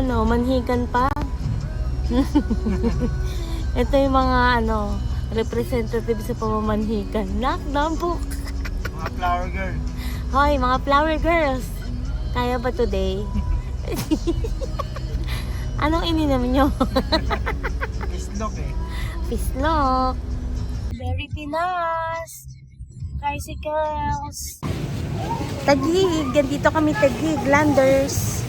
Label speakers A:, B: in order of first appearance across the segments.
A: manhikan pa. Ito yung mga representative sa pamamanhikan. Nakdampok.
B: Mga flower girl.
A: Hoy, mga flower girls. Kaya ba today? Anong ininom nyo?
B: Islok eh.
A: Pislok. Very Pinas. Tricycles. Taguig. Gandito kami Taguig. Landers.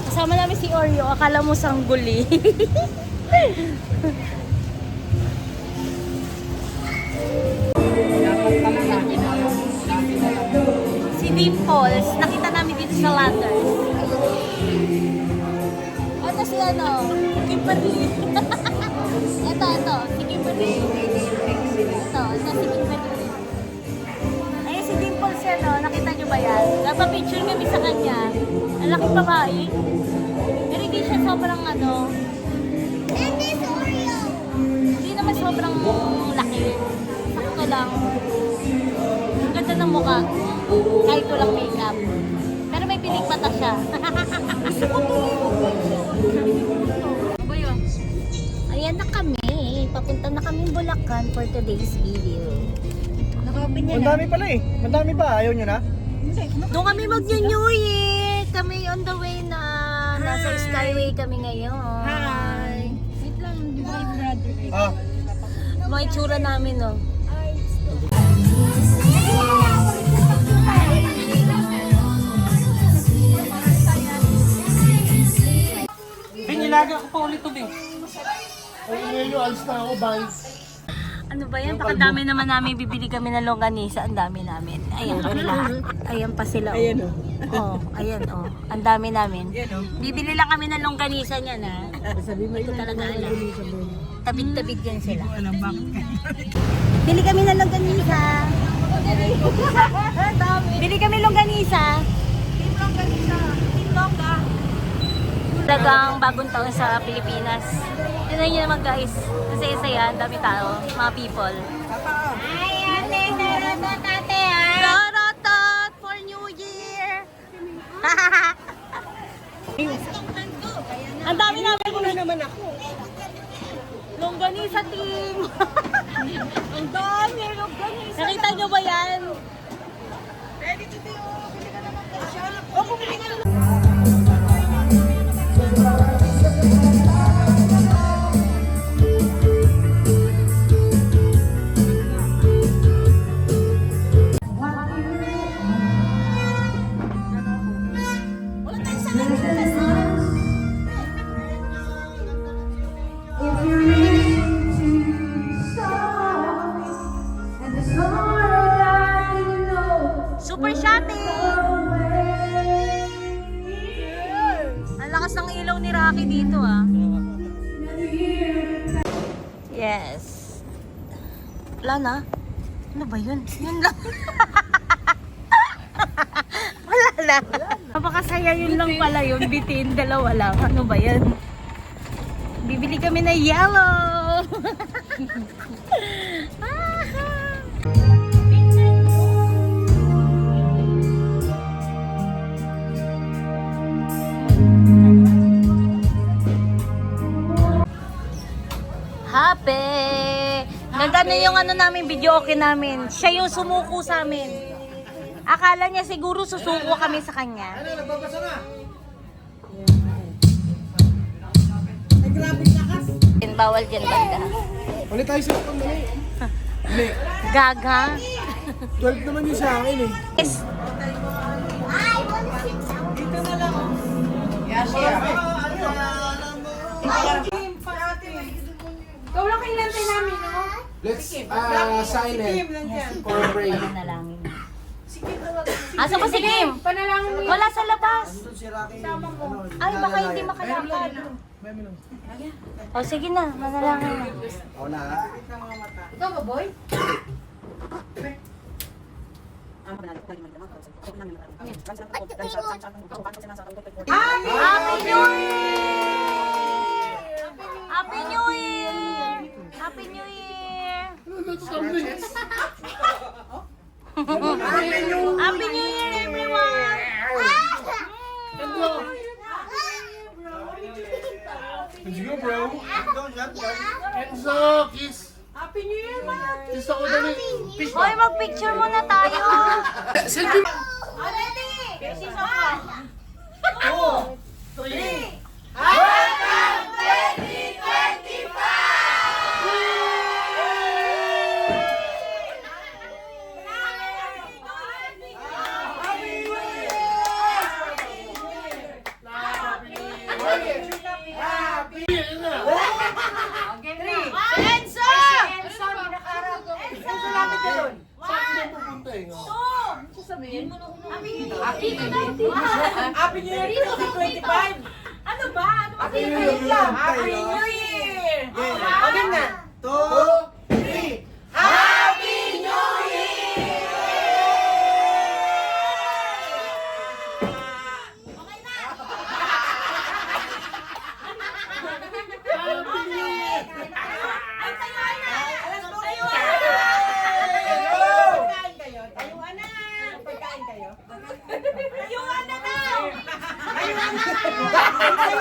A: Kasama namin si Oreo. Akala mo sangguli. Si Dimples. Nakita namin dito sa Landers. Ito si Kimberly. ito. Si Kimberly. Ito si Kimberly. Ayun si Dimples yan, nakita nyo ba yan? Napapicture kami sa kanya. Ang laking babae. Pero hindi siya sobrang hindi naman sobrang laki. Sakto lang. Ang ganda ng mukha. Kahit walang makeup. Pero may piling mata siya. Ayan na kami. Papunta na kami Bulacan for today's video.
B: Ang dami pala eh. Madami pa. Ayaw nyo na?
A: Doon kami mag-New Year. Kami on the way na. Nasa Skyway kami ngayon.
C: Hi! Wait lang, my brother.
B: Ah.
A: Mga itsura namin,
B: Nilaga ko pa ulit ito eh. Ay, ngayon, alis na ako. Bye.
A: Ano ba yan? Pakadami naman namin bibili kami ng longganisa. Ang dami namin. Ayan kami lahat. Ayan pa sila. Ayan ayan Ang dami namin. Bibili lang kami ng longganisa niyan ha. Sabi mo ito talaga alam. Tabid-tabid yan sila. Bili kami ng longganisa. Bili kami longganisa. Talagang bagong taon sa Pilipinas. Tignan nyo naman guys. Kasi isa yan, dami tao, mga people. Ay, ate, daratot ate ha. Daratot for New Year. Ang dami namin.
C: Wala naman ako.
A: Longganisa team.
C: Ang dami, longganisa.
A: Nakita nyo ba yan?
C: Ready to do. Bili ka naman ka siya. O, bumili ka naman. Super shopping! Ang lakas ng ilaw ni Rocky dito Yes. Wala na. Ano ba yun? Yun lang. Wala na. Napakasaya yun lang pala yun. Bitin, dalawa lang. Ano ba yan? Bibili kami na yellow. Happy! Ganda na yung namin, video okay namin. Siya yung sumuko sa amin. Akala niya siguro susuko kami sa kanya.
B: Ano, nagbabasa na?
C: Ay, grabe lakas.
A: Bawal dyan banda.
B: Ulit tayo sa itong dali. Hindi.
A: Gaga.
B: 12 naman yung sa akin eh.
A: Yes.
C: Dito na lang.
B: Yasha.
C: Ikaw lang kailantay namin, no?
B: Let's sign it for pray.
A: Panalangin. Asa ba si Kim?
C: Panalangin mo.
A: Wala sa labas.
B: Si Rocky.
A: Ay, baka hindi makalakad. O sige na, manalangin na.
B: Ako na.
C: Ikaw ba, boy?
A: Happy New Year! Happy New Year! Happy New Year! Happy New Year, everyone! picture muna tayo.
B: Selfie. Saan mo pupunta eh?
D: Happy New Year 2025! Ano ba? Happy New Year! Happy New Year! Okay na.
B: 2, 3.
D: Happy New Year!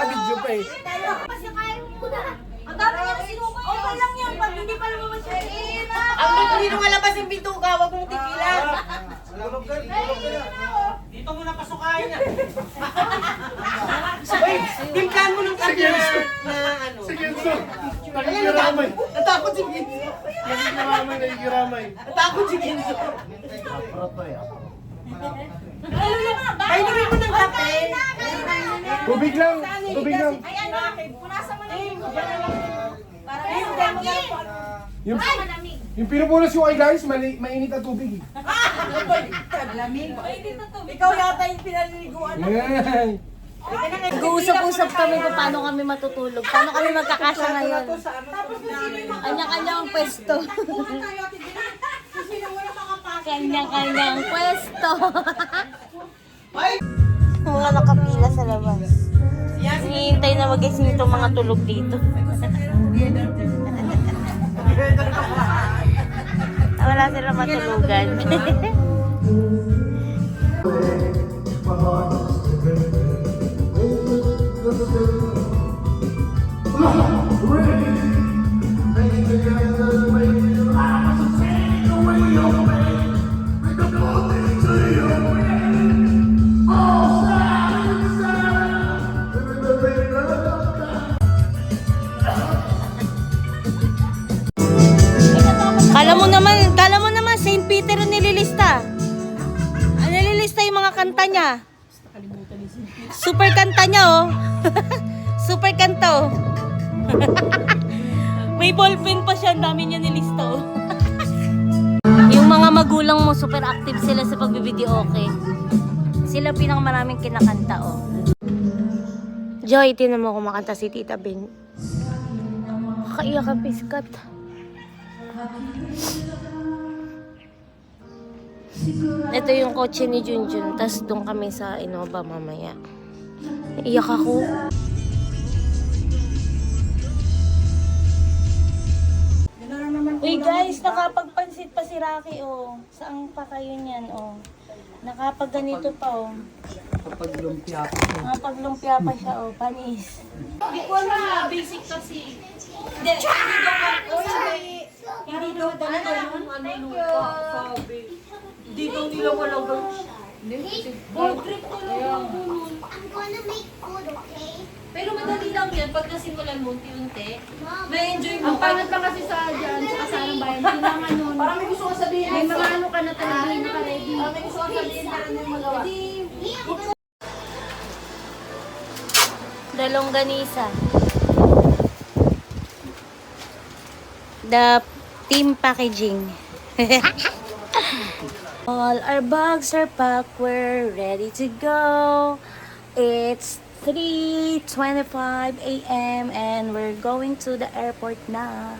B: Video pa eh.
A: Ang dami niya na sinukay. Okay lang yan pag hindi pa lumabas yung
D: Ang hindi nung malabas yung bituka, huwag mong tigilan. Dito mo na pasukain na. Uy, timplan mo ng kanya na ano.
B: Sige, so. Nagigiramay.
D: Natakot si Ginzo.
B: Nagigiramay.
D: Natakot si Ginzo. Ay, nagay mo ng kape.
B: Tubig lang. Tubig lang.
A: Ay ano, punasan mo na yung para
B: Yung pinupunas yung ay guys, mainit na tubig eh.
D: Lamig. Ikaw yata yung pinaliliguan.
B: Yan.
A: Nag-uusap-usap kami kung paano kami matutulog. Paano kami magkakasya ngayon. Kanya-kanyang pwesto. Kanya-kanyang pwesto. Mga nakapila sa labas. Hinihintay na magising itong mga tulog dito. Wala sila matulugan. Kala mo naman, St. Peter ang nililista. Ang nililista yung mga kanta niya. Super kanta niya, oh. Super kanta, oh. May ballpen pa siya, ang dami niya nilista, oh. Yung mga magulang mo, super active sila sa pagbibideo, okay? Sila pinakamaraming kinakanta, oh. Joy, tinan mo kumakanta si Tita Bing. Kakaiyak ang piskat. Ito yung kotse ni Junjun, tas doon kami sa Innova mamaya. Iyak ako. Uy guys, nakapagpansit pa si Rocky, oh. Saan pa kayo niyan, oh. Nakapagganito pa, oh.
D: Kapaglumpia pa.
A: Nakapaglumpia pa siya, oh. Panis. Hindi ko na basic kasi. Hindi daw talaga yung ano lupa. Sabi. Hindi daw nila walang Board trip ko lang.
E: I'm gonna make food, okay?
A: Pero madali lang yan pag nasimulan mo unti-unti. May enjoy mo.
C: Ang pangat lang kasi sa dyan, sa kasarang bayan, kailangan nun.
D: Parang may gusto ko sabihin.
C: May mga ano ka na talaga, hindi ka ready.
D: May gusto ko sabihin para na yung magawa.
A: Dalong ganisa. The team packaging. All our bags are packed, we're ready to go. It's 3:25 a.m. and we're going to the airport na.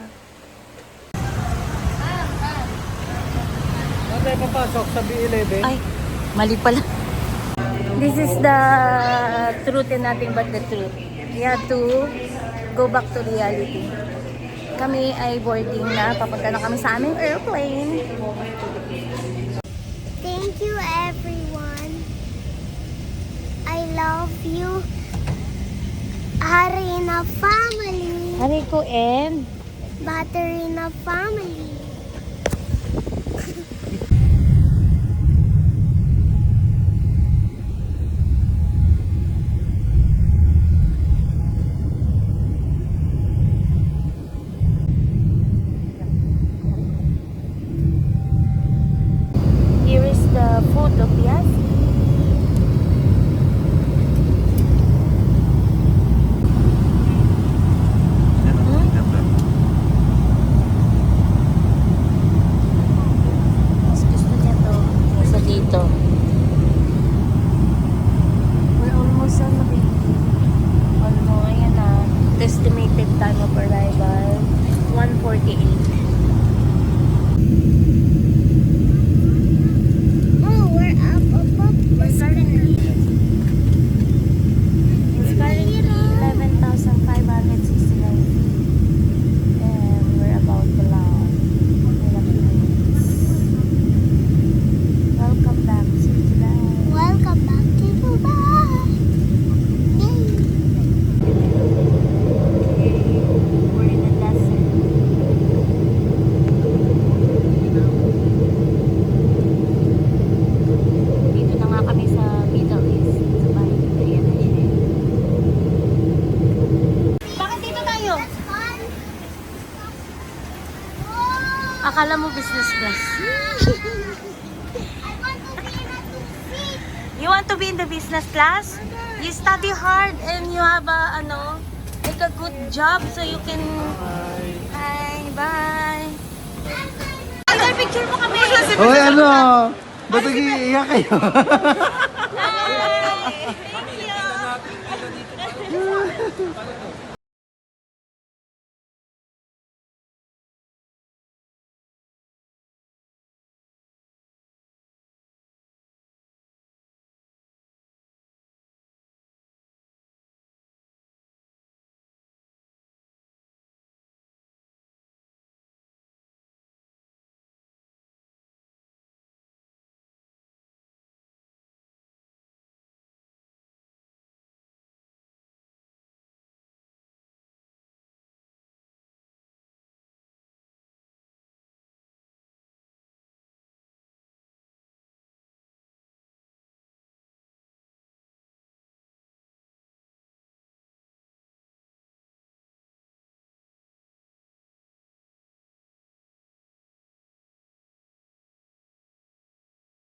D: Saan tayo papasok? Sa B11?
A: Ay, mali pala. This is the truth and nothing but the truth. We have to go back to reality. Kami ay boarding na. Papunta na kami sa aming airplane.
E: Thank you, everyone. I love you. Harina family.
A: Hariko and
E: Batterina family.
A: Akala mo business class. You want to be in the business class? You study hard and you have a, like a good job so you can... Hi, bye. Ay, picture mo kami.
B: Hoy, ano? Ba't nag-iiyak kayo?
A: Hi, thank you.